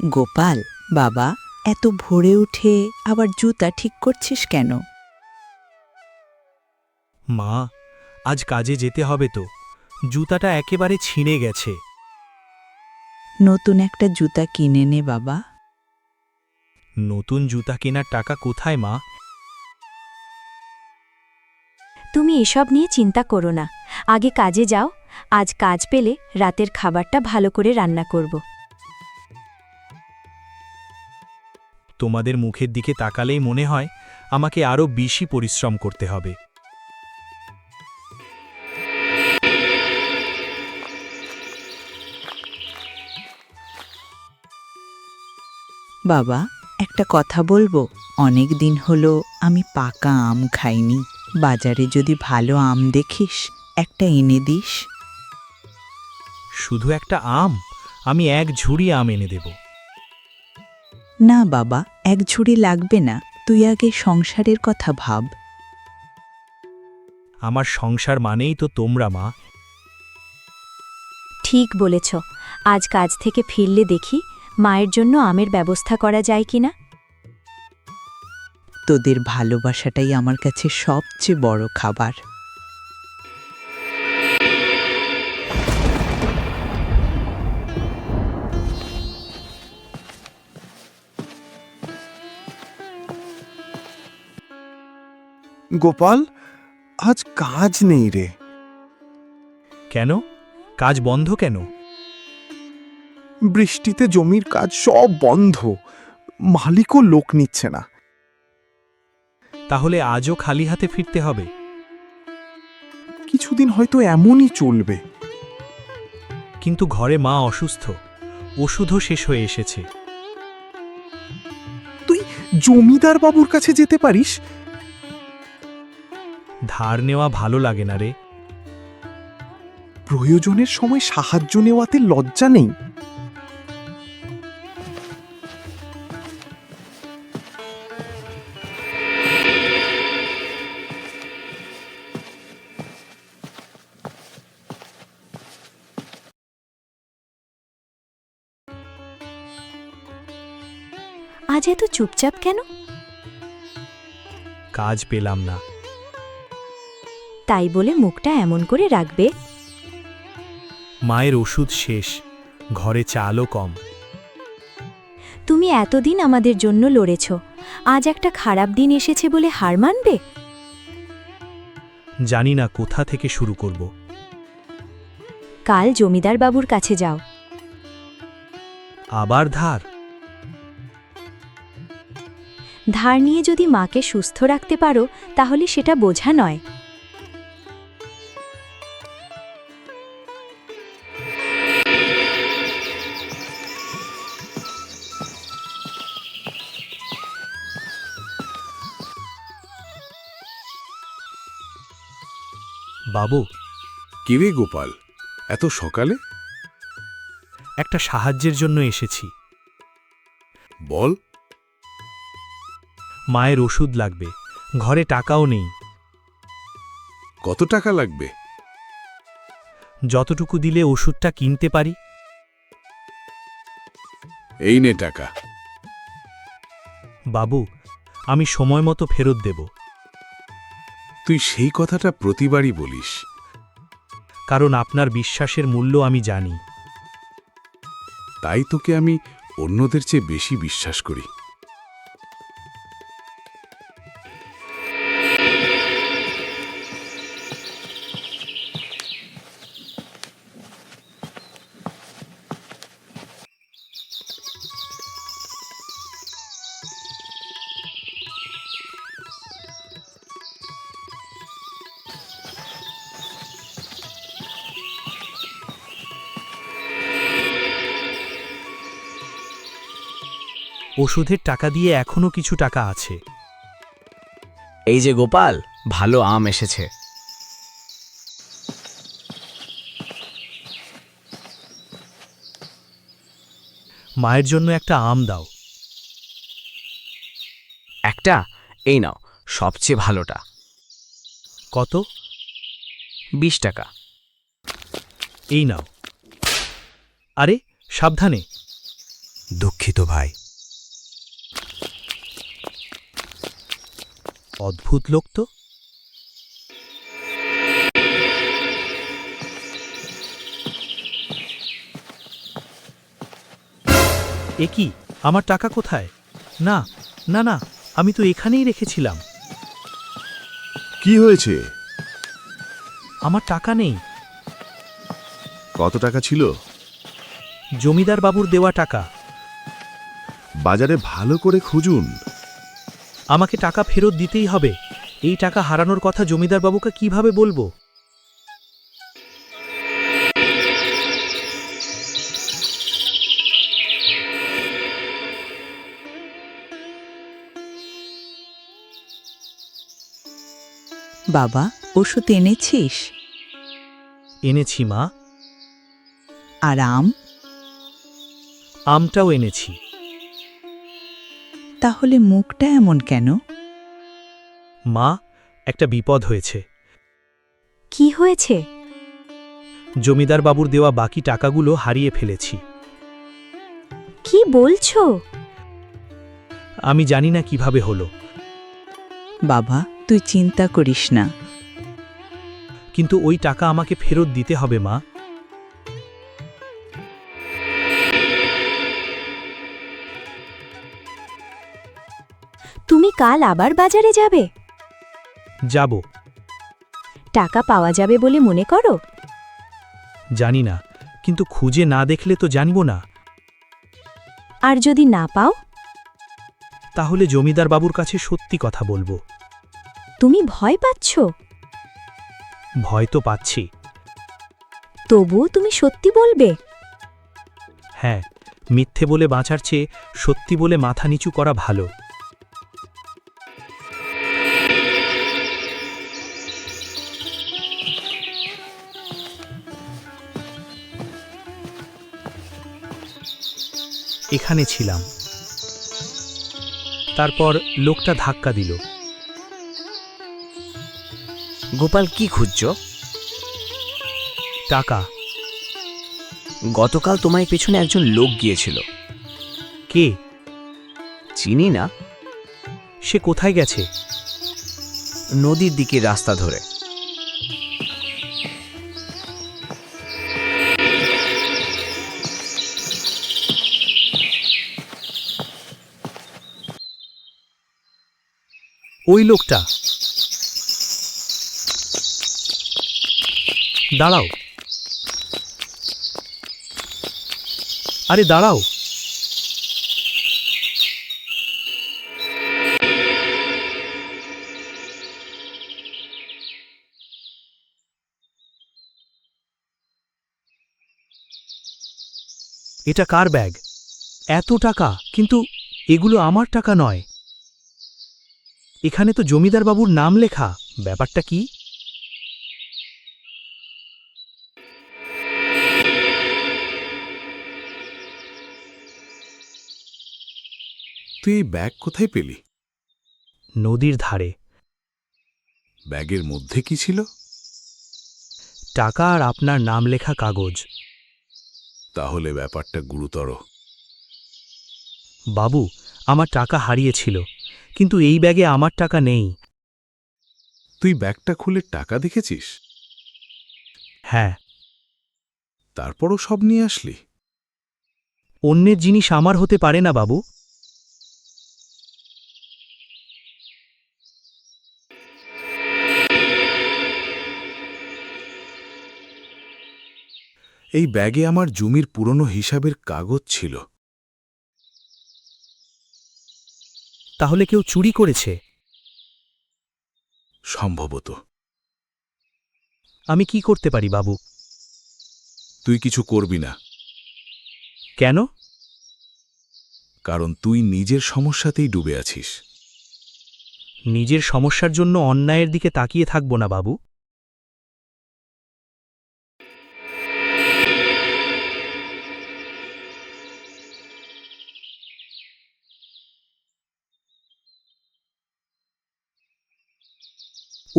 গোপাল, বাবা, এত ভোরে উঠে আবার জুতা ঠিক করছিস কেন? মা, আজ কাজে যেতে হবে তো। জুতাটা একেবারে ছিঁড়ে গেছে। নতুন একটা জুতা কিনে নে বাবা। নতুন জুতা কেনার টাকা কোথায় মা? তুমি এসব নিয়ে চিন্তা করো না, আগে কাজে যাও। আজ কাজ পেলে রাতের খাবারটা ভালো করে রান্না করব। তোমাদের মুখের দিকে তাকালেই মনে হয় আমাকে আরও বেশি পরিশ্রম করতে হবে। বাবা, একটা কথা বলবো? অনেক দিন হলো আমি পাকা আম খাইনি। বাজারে যদি ভালো আম দেখিস একটা এনে দিস। শুধু একটা আম? আমি এক ঝুড়ি আম এনে দেব। না বাবা, এক ঝুড়ি লাগবে না, তুই আগে সংসারের কথা ভাব। আমার সংসার মানেই তো তোমরা মা। ঠিক বলেছ, আজ কাজ থেকে ফিরলে দেখি মায়ের জন্য আমের ব্যবস্থা করা যায় কিনা। তোদের ভালোবাসাটাই আমার কাছে সবচেয়ে বড় খাবার। গোপাল, আজ কাজ নেই রে। কেন? কাজ বন্ধ কেন? বৃষ্টিতে জমির কাজ সব বন্ধ, মালিকও লোক নিচ্ছে না। তাহলে আজও খালি হাতে ফিরতে হবে? কিছুদিন হয়তো এমনই চলবে। কিন্তু ঘরে মা অসুস্থ, ওষুধও শেষ হয়ে এসেছে। তুই জমিদার বাবুর কাছে যেতে পারিস। ধার নেওয়া ভালো লাগে না রে। প্রয়োজনের সময় সাহায্য নেওয়াতে লজ্জা নেই। আজ এত চুপচাপ কেন? কাজ পেলাম না। তাই বলে মুখটা এমন করে রাখবে? মায়ের ওষুধ শেষ, ঘরে চালও কম। তুমি এতদিন আমাদের জন্য লড়েছ, আজ একটা খারাপ দিন এসেছে বলে হার মানবে? জানি না কোথা থেকে শুরু করব। কাল জমিদার বাবুর কাছে যাও। আবার ধার? ধার নিয়ে যদি মাকে সুস্থ রাখতে পারো তাহলে সেটা বোঝা নয়। বাবু, কিরে গোপাল, এত সকালে? একটা সাহায্যের জন্য এসেছি। বল। মায়ের ওষুধ লাগবে, ঘরে টাকাও নেই। কত টাকা লাগবে? যতটুকু দিলে ওষুধটা কিনতে পারি। এই নে টাকা। বাবু, আমি সময় মতো ফেরত দেব। তুই সেই কথাটা প্রতিবারই বলিস। কারণ আপনার বিশ্বাসের মূল্য আমি জানি। তাই তোকে আমি অন্যদের চেয়ে বেশি বিশ্বাস করি। ওষুধের টাকা দিয়ে এখনো কিছু টাকা আছে। এই যে গোপাল, ভালো আম এসেছে। মায়ের জন্য একটা আম দাও। একটা? এই নাও, সবচেয়ে ভালোটা। কত? 20 টাকা। এই নাও। আরে সাবধানে। দুঃখিত ভাই। অদ্ভুত লোক তো। এ কি, আমার টাকা কোথায়? না না না, আমি তো এখানেই রেখেছিলাম। কি হয়েছে? আমার টাকা নেই। কত টাকা ছিল? জমিদার বাবুর দেওয়া টাকা। বাজারে ভালো করে খুঁজুন। আমাকে টাকা ফেরত দিতেই হবে। এই টাকা হারানোর কথা জমিদার বাবুকে কিভাবে বলবো? বাবা, ওষুধ এনেছিস? এনেছি মা। আর আম? আমটাও এনেছি। তাহলে মুখটা এমন কেন? মা, একটা বিপদ হয়েছে। কি হয়েছে? জমিদার বাবুর দেওয়া বাকি টাকাগুলো হারিয়ে ফেলেছি। কি বলছো? আমি জানি না কিভাবে হলো, বাবা, তুই চিন্তা করিস না। কিন্তু ওই টাকা আমাকে ফেরত দিতে হবে মা। তুমি কাল আবার বাজারে যাবে? যাব। টাকা পাওয়া যাবে বলে মনে করো? জানি না, কিন্তু খুঁজে না দেখলে তো জানব না। আর যদি না পাও? তাহলে জমিদার বাবুর কাছে সত্যি কথা বলবো। তুমি ভয় পাচ্ছ? ভয় তো পাচ্ছি। তবুও তুমি সত্যি বলবে? হ্যাঁ, মিথ্যে বলে বাঁচার চেয়ে সত্যি বলে মাথা নিচু করা ভালো। এখানে ছিলাম। তারপর লোকটা ধাক্কা দিল। গোপাল, কি খুঁজছ? টাকা। গতকাল তোমার পেছনে একজন লোক গিয়েছিল। কে? চিনি না। সে কোথায় গেছে? নদীর দিকে রাস্তা ধরে। ওই লোকটা। দাঁড়াও। আরে দাঁড়াও। এটা কার ব্যাগ? এত টাকা, কিন্তু এগুলো আমার টাকা নয়। এখানে তো জমিদার বাবুর নাম লেখা। ব্যাপারটা কি? তুই এই ব্যাগ কোথায় পেলি? নদীর ধারে। ব্যাগের মধ্যে কি ছিল? টাকা আর আপনার নাম লেখা কাগজ। তাহলে ব্যাপারটা গুরুতর। বাবু, আমার টাকা হারিয়েছিল, কিন্তু এই ব্যাগে আমার টাকা নেই। তুই ব্যাগটা খুলে টাকা দেখেছিস? হ্যাঁ। তারপরও সব নিয়ে আসলি? অন্যের জিনিস আমার হতে পারে না বাবু। এই ব্যাগে আমার জমির পুরনো হিসাবের কাগজ ছিল। তাহলে কেউ চুরি করেছে? সম্ভবত। আমি কি করতে পারি বাবু? তুই কিছু করবি না, কেন? কারণ তুই নিজের সমস্যাতেই ডুবে আছিস। নিজের সমস্যার জন্য অন্যায়ের দিকে তাকিয়ে থাকব না বাবু।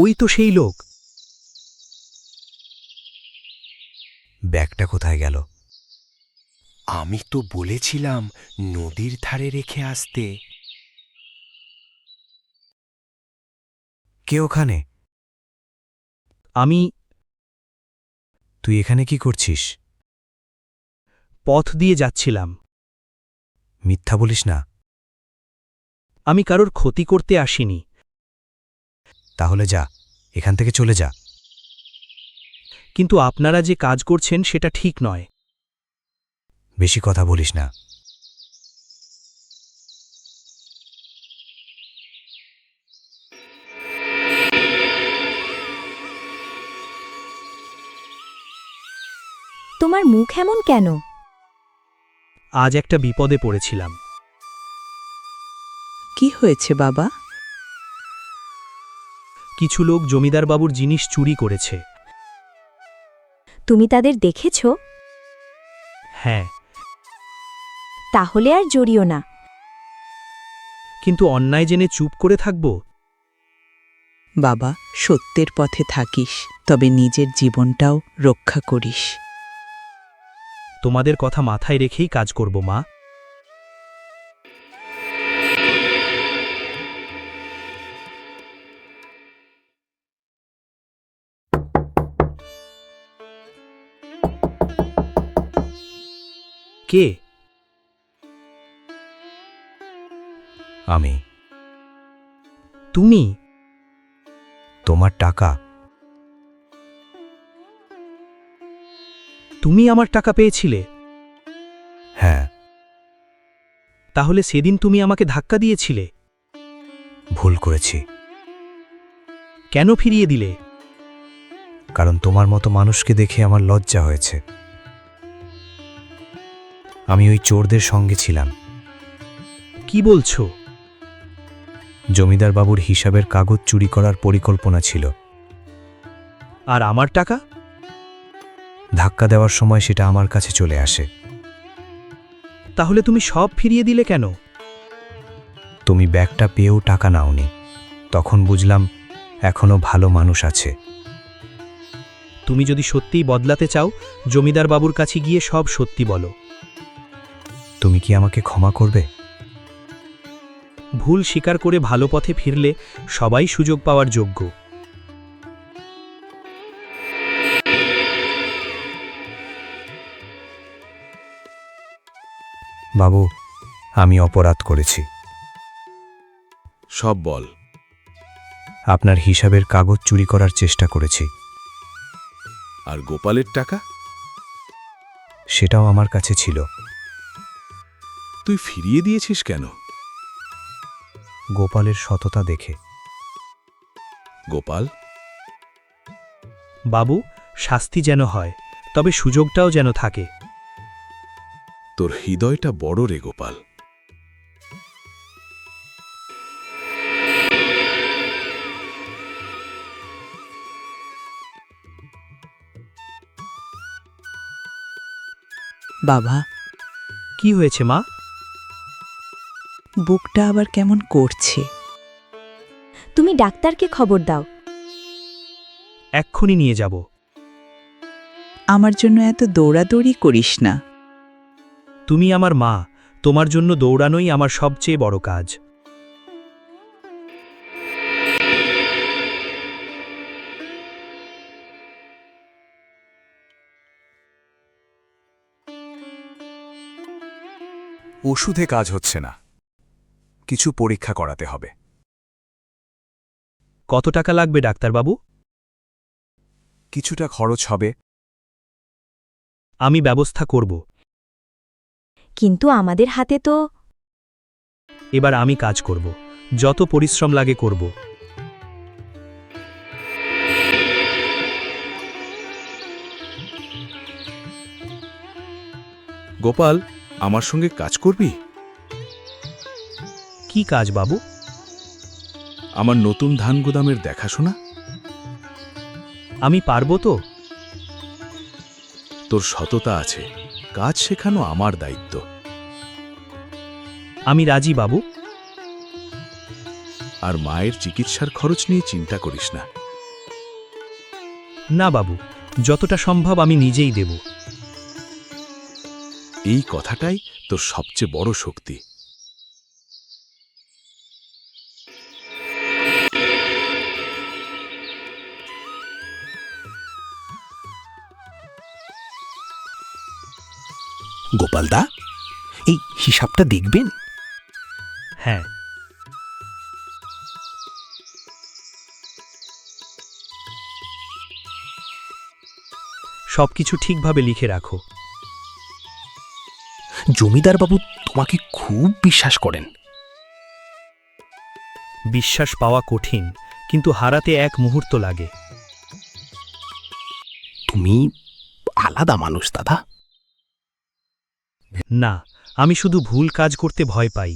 ওই তো সেই লোক। ব্যাগটা কোথায় গেল? আমি তো বলেছিলাম নদীর ধারে রেখে আসতে। কে ওখানে? আমি তুই এখানে কি করছিস? পথ দিয়ে যাচ্ছিলাম। মিথ্যা বলিস না। আমি কারোর ক্ষতি করতে আসিনি। তাহলে যা, এখান থেকে চলে যা। কিন্তু আপনারা যে কাজ করছেন সেটা ঠিক নয়। বেশি কথা বলিস না। তোমার মুখ এমন কেন? আজ একটা বিপদে পড়েছিলাম। কি হয়েছে বাবা? কিছু লোক জমিদার বাবুর জিনিস চুরি করেছে। তুমি তাদের দেখেছ? হ্যাঁ, তাহলে আর জড়িও না। কিন্তু অন্যায় জেনে চুপ করে থাকব? বাবা, সত্যের পথে থাকিস, তবে নিজের জীবনটাও রক্ষা করিস। তোমাদের কথা মাথায় রেখেই কাজ করব মা। কে? আমি। তুমি? তোমার টাকা। তুমি আমার টাকা পেয়েছিলে? হ্যাঁ। তাহলে সেদিন তুমি আমাকে ধাক্কা দিয়েছিলে? ভুল করেছি। কেন ফিরিয়ে দিলে? কারণ তোমার মতো মানুষকে দেখে আমার লজ্জা হয়েছে। আমি ওই চোরদের সঙ্গে ছিলাম। কি বলছো? জমিদার বাবুর হিসাবের কাগজ চুরি করার পরিকল্পনা ছিল। আর আমার টাকা? ধাক্কা দেওয়ার সময় সেটা আমার কাছে চলে আসে। তাহলে তুমি সব ফিরিয়ে দিলে কেন? তুমি ব্যাগটা পেয়েও টাকা নাওনি। তখন বুঝলাম এখনো ভালো মানুষ আছে। তুমি যদি সত্যিই বদলাতে চাও, জমিদার বাবুর কাছে গিয়ে সব সত্যি বলো। তুমি কি আমাকে ক্ষমা করবে? ভুল স্বীকার করে ভালো পথে ফিরলে সবাই সুযোগ পাওয়ার যোগ্য। বাবু, আমি অপরাধ করেছি। সব বল। আপনার হিসাবের কাগজ চুরি করার চেষ্টা করেছি। আর গোপালের টাকা? সেটাও আমার কাছে ছিল। তুই ফিরিয়ে দিয়েছিস কেন? গোপালের সততা দেখে। গোপাল? বাবু, শাস্তি যেন হয়, তবে সুযোগটাও যেন থাকে। তোর হৃদয়টা বড় রে গোপাল। বাবা, কি হয়েছে মা? বুকটা আবার কেমন করছে। তুমি ডাক্তারকে খবর দাও। এক্ষুনি নিয়ে যাব। আমার জন্য এত দৌড়াদৌড়ি করিস না। তুমি আমার মা, তোমার জন্য দৌড়ানোই আমার সবচেয়ে বড় কাজ। ওষুধে কাজ হচ্ছে না, কিছু পরীক্ষা করাতে হবে। কত টাকা লাগবে ডাক্তারবাবু? কিছুটা খরচ হবে। আমি ব্যবস্থা করব। কিন্তু আমাদের হাতে তো। এবার আমি কাজ করব, যত পরিশ্রম লাগে করব। গোপাল, আমার সঙ্গে কাজ করবি? কি কাজ বাবু? আমার নতুন ধান গুদামের দেখাশোনা। আমি পারবো তো? তোর সততা আছে, কাজ শেখানো আমার দায়িত্ব। আমি রাজি বাবু। আর মায়ের চিকিৎসার খরচ নিয়ে চিন্তা করিস না। না বাবু, যতটা সম্ভব আমি নিজেই দেব। এই কথাটাই তোর সবচেয়ে বড় শক্তি। গোপালদা, এই হিসাবটা দেখবেন? হ্যাঁ। সবকিছু ঠিকভাবে লিখে রাখো। জমিদার বাবু তোমাকে খুব বিশ্বাস করেন। বিশ্বাস পাওয়া কঠিন, কিন্তু হারাতে এক মুহূর্ত লাগে। তুমি আলাদা মানুষ দাদা। না, আমি শুধু ভুল কাজ করতে ভয় পাই।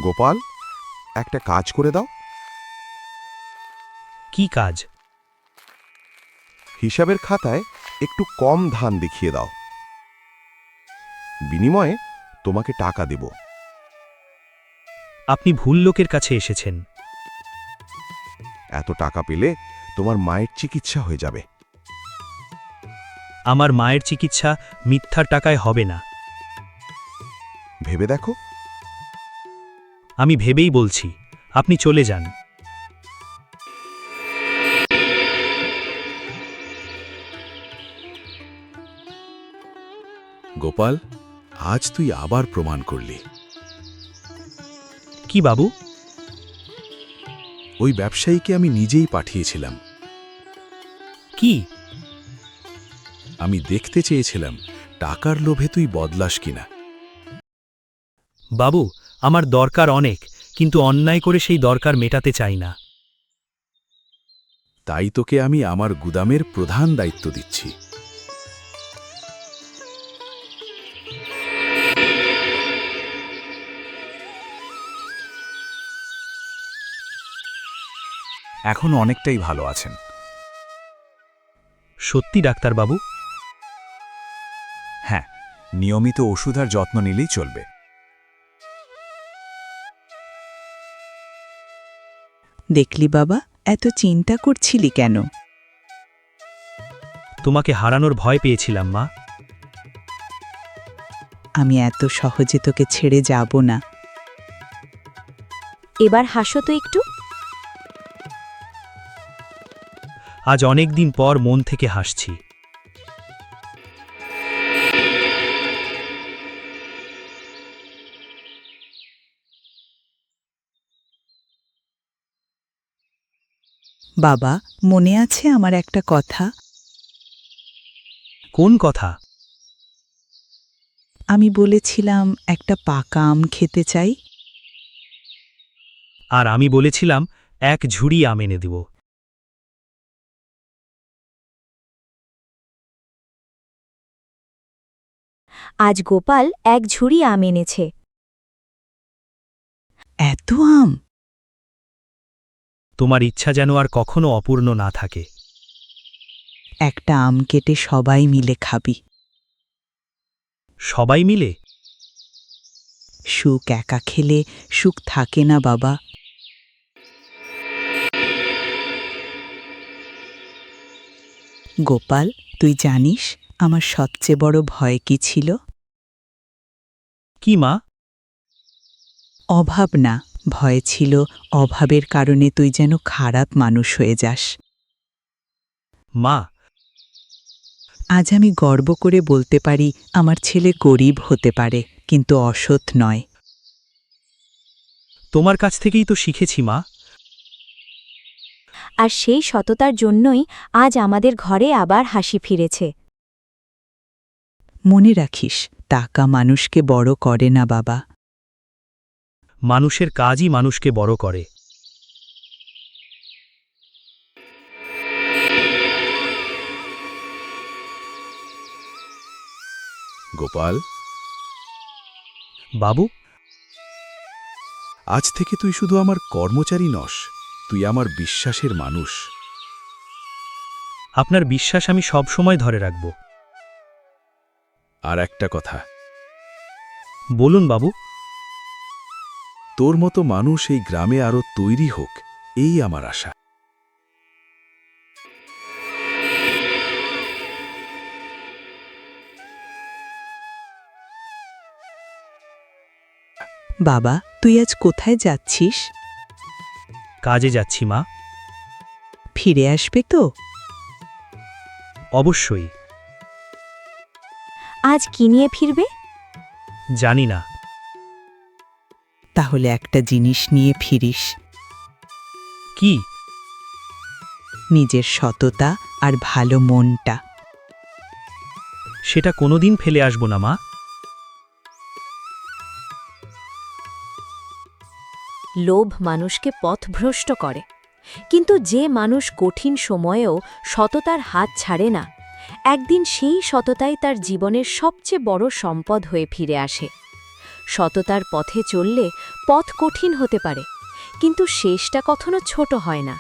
গোপাল, একটা কাজ করে দাও। কি কাজ? হিসাবের খাতায় একটু কম ধান দেখিয়ে দাও, বিনিময়ে তোমাকে টাকা দেব। আপনি ভুল লোকের কাছে এসেছেন। এত টাকা পেলে তোমার মায়ের চিকিৎসা হয়ে যাবে। আমার মায়ের চিকিৎসা মিথ্যার টাকায় হবে না। ভেবে দেখো। আমি ভেবেই বলছি, আপনি চলে যান। গোপাল, আজ তুই আবার প্রমাণ করলি। কি বাবু? ওই ব্যবসায়ীকে আমি নিজেই পাঠিয়েছিলাম। কি? আমি দেখতে চেয়েছিলাম টাকার লোভে তুই বদলাস কিনা। বাবু, আমার দরকার অনেক, কিন্তু অন্যায় করে সেই দরকার মেটাতে চাই না। তাই তোকে আমি আমার গুদামের প্রধান দায়িত্ব দিচ্ছি। এখন অনেকটাই ভালো আছেন। সত্যি ডাক্তারবাবু? হ্যাঁ, নিয়মিত ওষুধ আর যত্ন নিলেই চলবে। দেখলি বাবা, এত চিন্তা করছিলি কেন? তোমাকে হারানোর ভয় পেয়েছিলাম মা। আমি এত সহজে তোকে ছেড়ে যাব না। এবার হাসো তো একটু। আজ অনেক দিন পর মন থেকে হাসছি। বাবা, মনে আছে আমার একটা কথা? কোন কথা? আমি বলেছিলাম একটা পাকা আম খেতে চাই। আর আমি বলেছিলাম এক ঝুড়ি আম এনে দেব। আজ গোপাল এক ঝুড়ি আম এনেছে। এত আম? তোমার ইচ্ছা যেন আর কখনো অপূর্ণ না থাকে। একটা আম কেটে সবাই মিলে খাবি। সবাই মিলে? সুখ একা খেলে সুখ থাকে না বাবা। গোপাল, তুই জানিস আমার সবচেয়ে বড় ভয় কি ছিল? কি মা? অভাব না, ভয় ছিল অভাবের কারণে তুই যেন খারাপ মানুষ হয়ে যাস। মা, আজ আমি গর্ব করে বলতে পারি আমার ছেলে গরিব হতে পারে, কিন্তু অসৎ নয়। তোমার কাছ থেকেই তো শিখেছি মা। আর সেই সততার জন্যই আজ আমাদের ঘরে আবার হাসি ফিরেছে। মনে রাখিস, টাকা মানুষকে বড় করে না বাবা। মানুষের কাজই মানুষকে বড় করে। গোপাল, বাবু, আজ থেকে তুই শুধু আমার কর্মচারী নস, তুই আমার বিশ্বাসের মানুষ। আপনার বিশ্বাস আমি সব সময় ধরে রাখব। আর একটা কথা, বলুন বাবু। তোর মতো মানুষ এই গ্রামে আরো তৈরি হোক, এই আমার আশা। বাবা, তুই আজ কোথায় যাচ্ছিস? কাজে যাচ্ছি মা। ফিরে আসবে তো? অবশ্যই। আজ কি নিয়ে ফিরবে? জানি না। তাহলে একটা জিনিস নিয়ে ফিরিস, কি? নিজের সততা আর ভালো মনটা। সেটা কোনোদিন ফেলে আসব না মা। লোভ মানুষকে পথভ্রষ্ট করে, কিন্তু যে মানুষ কঠিন সময়েও সততার হাত ছাড়ে না, একদিন সেই সততাই তার জীবনের সবচেয়ে বড় সম্পদ হয়ে ফিরে আসে। সততার পথে চললে পথ কঠিন হতে পারে, কিন্তু শেষটা কখনো ছোট হয় না।